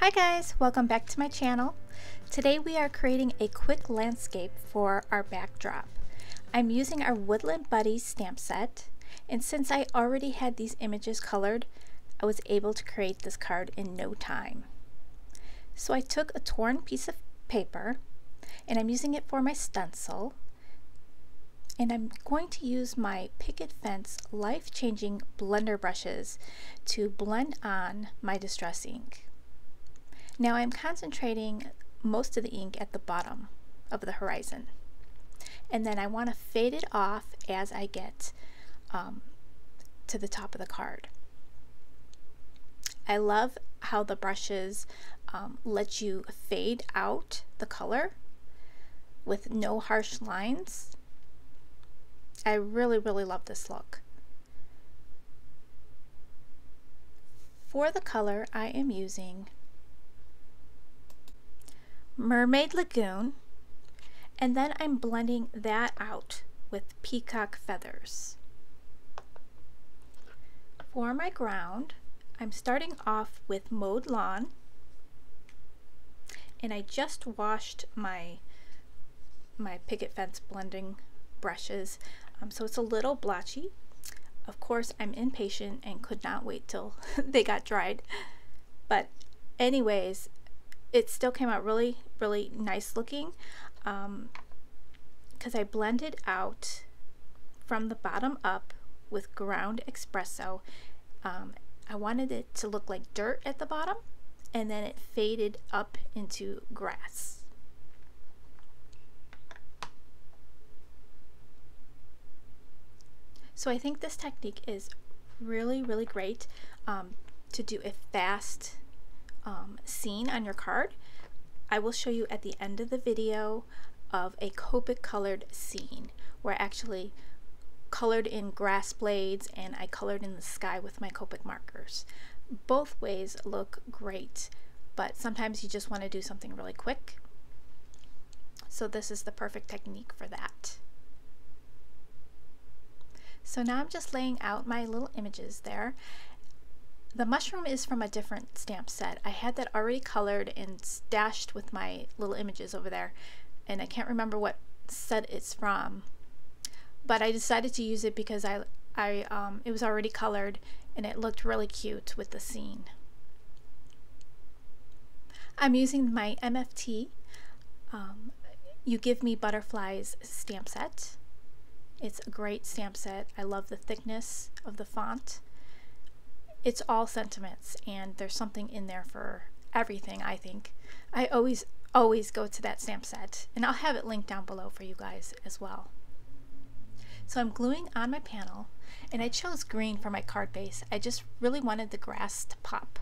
Hi guys, welcome back to my channel. Today we are creating a quick landscape for our backdrop. I'm using our Woodland Buddies stamp set, and since I already had these images colored, I was able to create this card in no time. So I took a torn piece of paper and I'm using it for my stencil, and I'm going to use my Picket Fence life-changing blender brushes to blend on my distress ink. Now I'm concentrating most of the ink at the bottom of the horizon, and then I want to fade it off as I get to the top of the card. I love how the brushes let you fade out the color with no harsh lines. I really love this look. For the color, I am using Mermaid Lagoon, and then I'm blending that out with Peacock Feathers. For my ground, I'm starting off with Mowed Lawn, and I just washed my Picket Fence blending brushes, so it's a little blotchy. Of course, I'm impatient and could not wait till they got dried, but anyways, it still came out really nice looking because I blended out from the bottom up with Ground Espresso. I wanted it to look like dirt at the bottom, and then it faded up into grass. So I think this technique is really great to do a fast scene on your card. I will show you at the end of the video of a Copic colored scene where I actually colored in grass blades and I colored in the sky with my Copic markers. Both ways look great, but sometimes you just want to do something really quick. So this is the perfect technique for that. So now I'm just laying out my little images there. The mushroom is from a different stamp set. I had that already colored and stashed with my little images over there, and I can't remember what set it's from, but I decided to use it because it was already colored and it looked really cute with the scene. I'm using my MFT You Give Me Butterflies stamp set. It's a great stamp set. I love the thickness of the font. It's all sentiments, and there's something in there for everything, I think. I always go to that stamp set, and I'll have it linked down below for you guys as well. So I'm gluing on my panel, and I chose green for my card base. I just really wanted the grass to pop.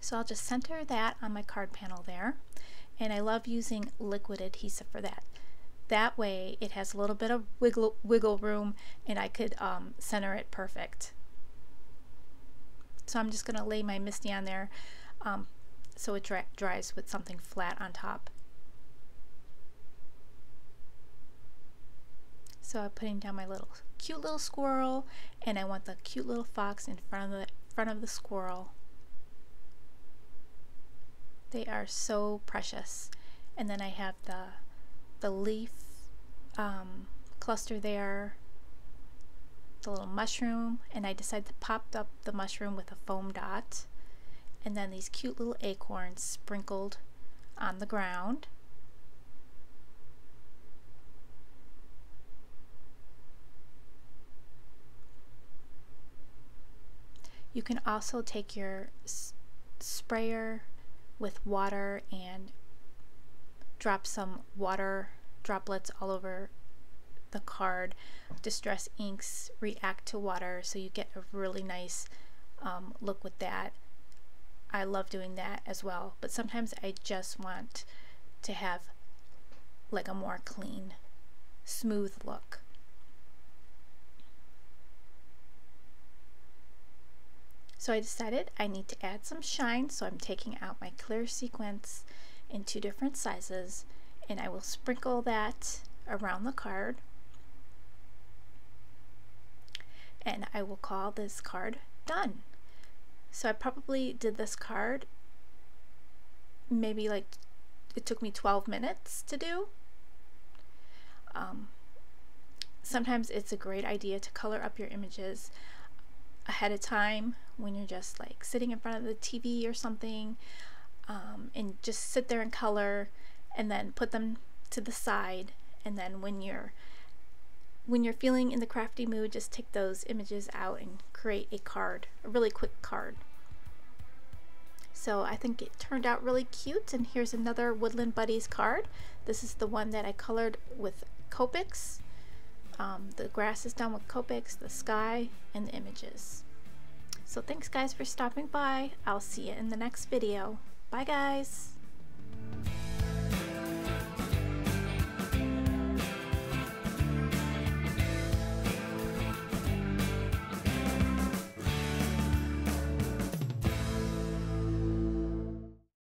So I'll just center that on my card panel there, and I love using liquid adhesive for that. That way it has a little bit of wiggle room, and I could center it perfect. So I'm just going to lay my Misty on there so it dries with something flat on top. So I'm putting down my cute little squirrel, and I want the cute little fox in front of the squirrel. They are so precious. And then I have the leaf cluster there, the little mushroom, and I decided to pop up the mushroom with a foam dot, and then these cute little acorns sprinkled on the ground. You can also take your sprayer with water and drop some water droplets all over the card. Distress inks react to water, so you get a really nice look with that. I love doing that as well, but sometimes I just want to have like a more clean, smooth look. So I decided I need to add some shine, so I'm taking out my clear sequins in 2 different sizes, and I will sprinkle that around the card, and I will call this card done. So I probably did this card maybe like it took me 12 minutes to do. Sometimes it's a great idea to color up your images ahead of time when you're just like sitting in front of the TV or something, and just sit there and color and then put them to the side, and then when you're feeling in the crafty mood, just take those images out and create a card, a really quick card. So I think it turned out really cute, and here's another Woodland Buddies card. This is the one that I colored with Copics. The grass is done with Copics, the sky, and the images. So thanks guys for stopping by. I'll see you in the next video. Bye guys!